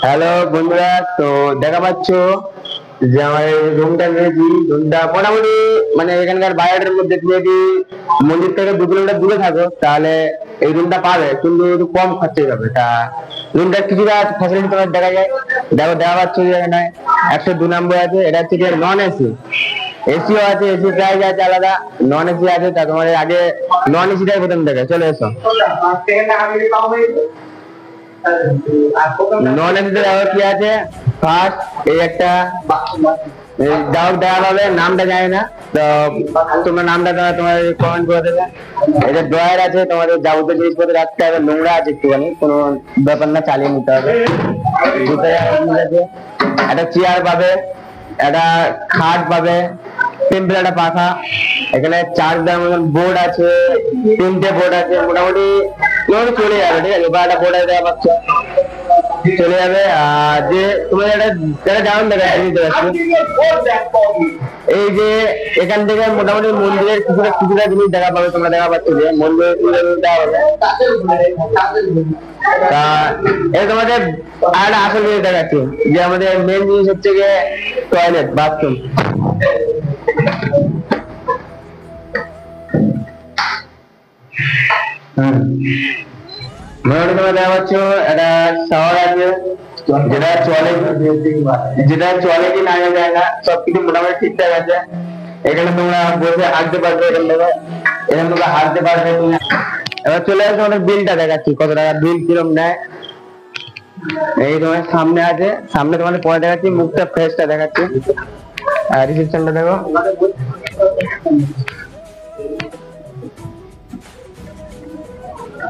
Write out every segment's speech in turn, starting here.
Hello বন্ধুরা, তো দেখা পাচ্ছ যে আমার রুমটা নিয়েছি। রুমটা মোটামুটি মানে এখানকার বায়োটার মধ্যে, তুমি যদি মন্দির থেকে 2 কিলোমিটার দূরে থাকো তাহলে এই রুমটা পাবে, কিন্তু একটু কম খরচে যাবে। তা রুমটা কিছুটা ফ্যাসিলিটি তোমার দেখা যায়, দেখো দেখা পাচ্ছ যে এখানে 102 নম্বর আছে। এটা হচ্ছে কি নন এসি, এসিও আছে, এসি প্রাইস আছে আলাদা, নন এসি আছে। তা তোমার আগে নন এসিটাই প্রথম দেখে চলে এসো। নন এসিতে দেখো কি আছে। ফার্স্ট এই একটা গ্রাহক দেখা পাবে, নামটা জানি না, তো তোমার নামটা তোমার কমেন্ট করে দেবে। এটা ড্রয়ার আছে, তোমাদের যাবতীয় জিনিসপত্র রাখতে হবে, নোংরা আছে একটুখানি, কোনো ব্যাপার না, চালিয়ে নিতে হবে। একটা চেয়ার পাবে, একটা খাট পাবে, সিম্পল একটা পাখা। এখানে চার্জ দেওয়ার মতন বোর্ড আছে, 3টে বোর্ড আছে, মোটামুটি চলে যাবে। ঠিক আছে, বা একটা বোর্ড আছে দেখা পাচ্ছ, চলে যাবে। আর যে তোমার একটা জানুন দেখা এই যে এখান থেকে মোটামুটি মন্দিরের কিছুটা জিনিস দেখা পাবে। তোমরা দেখা পাচ্ছ যে মন্দিরের দেওয়া হবে। তা এটা তোমাদের আর আসল জিনিস দেখাচ্ছি, যে আমাদের মেন জিনিস হচ্ছে গিয়ে টয়লেট, বাথরুম। মোটামুটি তোমরা দেখা পাচ্ছ একটা শাওয়ার আছে, যেটা চলে কি না যায় না, সবকিছু মোটামুটি ঠিকঠাক আছে। এখানে তোমরা বসে হাঁটতে পারবে, এখানে তোমরা হাঁটতে পারবে তুমি। এবার চলে আসো, আমাদের বিলটা দেখাচ্ছি, কত টাকা বিল কিরম নেয়। এই তোমার সামনে আছে, সামনে তোমাদের পরে দেখাচ্ছি, মুখটা ফেসটা দেখাচ্ছি। আর রিসেপশনটা দেখো।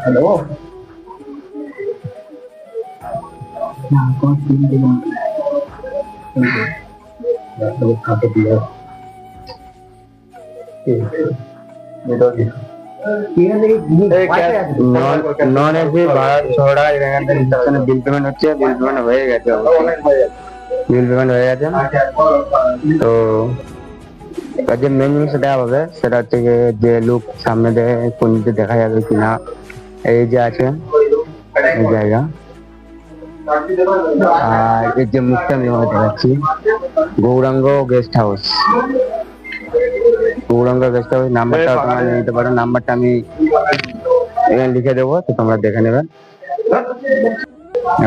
হ্যালো, নন এসি ভাড়া 6 টাকা। রিসেপশনে বিল পেমেন্ট হচ্ছে, বিল পেমেন্ট হয়ে গেছে, বিল পেমেন্ট হয়ে গেছে। তো যে মেন জিনিসটা দেওয়া হবে সেটা হচ্ছে যে লুক সামনে দিয়ে কোন দিকে দেখা যাবে কিনা, এই যে আছে এই জায়গা। আর এর যে মুখটা আমি দেখাচ্ছি, Gouranga guest house. Gouranga guest house নাম্বারটা তোমরা নিতে পারো, নাম্বারটা আমি এখানে লিখে দেবো, তো তোমরা দেখে নেবে।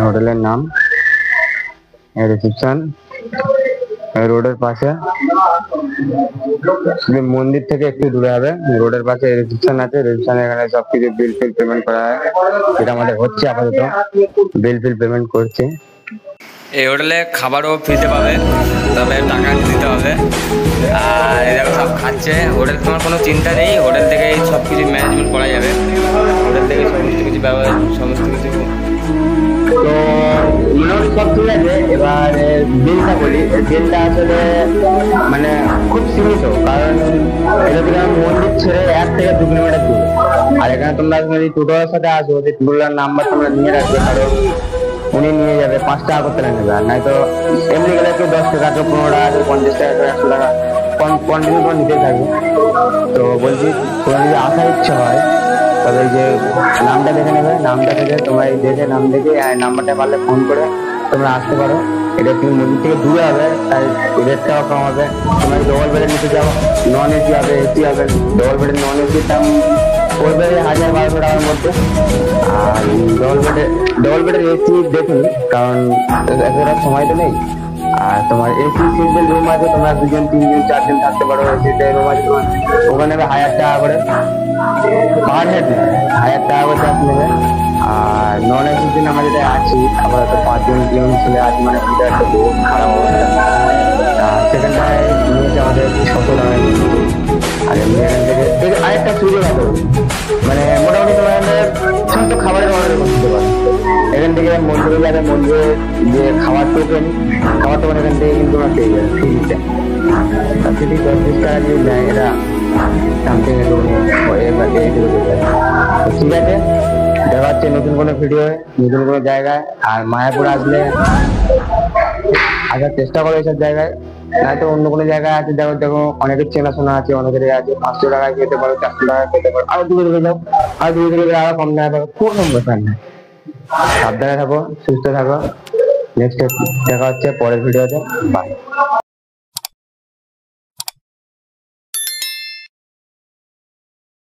হোটেলের নাম, রিসেপশন রোডের পাশে, মন্দির থেকে একটু দূরে হবে, রোডের পাশে রিসেপশন আছে। রিসেপশনে এখানে সবকিছু বিল ফিল পেমেন্ট করা হয়, যেটা আমাদের হচ্ছে আপাতত, বিল ফিল পেমেন্ট করছে। এই হোটেলে খাবারও ফ্রিতে পাবে, তবে টাকা দিতে হবে। আর এরকম সব খাচ্ছে, হোটেল তোমার কোনো চিন্তা নেই, হোটেল থেকেই সব কিছু ম্যানেজমেন্ট করা যাবে, হোটেল থেকে সমস্ত কিছু ব্যবহার, সমস্ত কিছু। তো মোটামুটি সব ঠিক আছে। এবার বিলটা বলি, বিলটা আসলে মানে খুব সীমিত, কারণ এটা থেকে মন্দির ছেড়ে 1 থেকে 2 কিলোমিটার দূরে। আর এখানে তোমরা যদি টোটোর সাথে আসো, যে টোটোর নাম্বার তোমরা নিয়ে রাখবে, কারণ উনি নিয়ে যাবে, 5 টাকা করতে নেবে। আর নয়তো এমনি গেলে কেউ 10 টাকা, কেউ 15 টাকা, কেউ 50 টাকা, কেউ 100 টাকা কন্টিনিউ করে নিতে থাকবে। তো বলছি, তোমার যদি আসার ইচ্ছা হয় তবে যে নামটা দেখে নেবে, নামটা দেখে তোমরা দেখে নাম দেখে নাম্বারটা পারলে ফোন করে তোমরা আসতে পারো। এটা তুমি মন্দির থেকে দূরে হবে, তাই রেটটাও কম হবে। তোমরা ডবল বেডে নিতে যাও, নন এসি হবে, এসি হবে। ডবল বেডের নন এসির দাম পড়বে 1000-1200 টাকার মধ্যে। আর ডবল বেডের এসি দেখুন, কারণ এতটা সময় তো নেই। আর তোমার এসি সিঙ্গেল রুম আছে, তোমরা 2 জন 3 জন 4 জন থাকতে পারো। এসিতে রুম আছে, ওখানে 1000 টাকা করে পার হেড, 1000 টাকা করে চার্জ নেবে। আর নন এসির জন্য আমরা যেটা আছি আপাতত 5 জন 3 জন ছেলে আছি, মানে একটা বহুত খারাপ অবস্থা। সেখানটায় নিয়েছে আমাদের 600 টাকা। আর এমনি এখান থেকে আরেকটা সুযোগ আছে, মানে মোটামুটি তোমার সমস্ত খাবারের অর্ডার করতে পারো। এখান থেকে মন্দিরে যাবে, মন্দিরে যে খাবার টোকেন এখান থেকে কিন্তু তোমরা পেয়ে যাবে ফ্রিতে। যদি 10-20 টাকা দিয়ে দেয়, এরা সামথিং ঠিক আছে। দেখা হচ্ছে নতুন কোনো ভিডিও, নতুন কোনো জায়গায়। আর মায়াপুর আসলে আসার চেষ্টা করো এইসব জায়গায়, নয়তো অন্য কোনো জায়গায় আছে। দেখো অনেকের চেনাশোনা আছে, অনেকের আছে, 500 টাকায় খেতে পারো, 400 টাকায় খেতে পারো। আরো দূরে দূরে যাও, আরো দূরে দূরে আরো কম টাকা পাবো, কোনো ব্যাপার না। সাবধানে থাকো, সুস্থ থাকো। নেক্সট দেখা হচ্ছে পরের ভিডিওতে। বাই।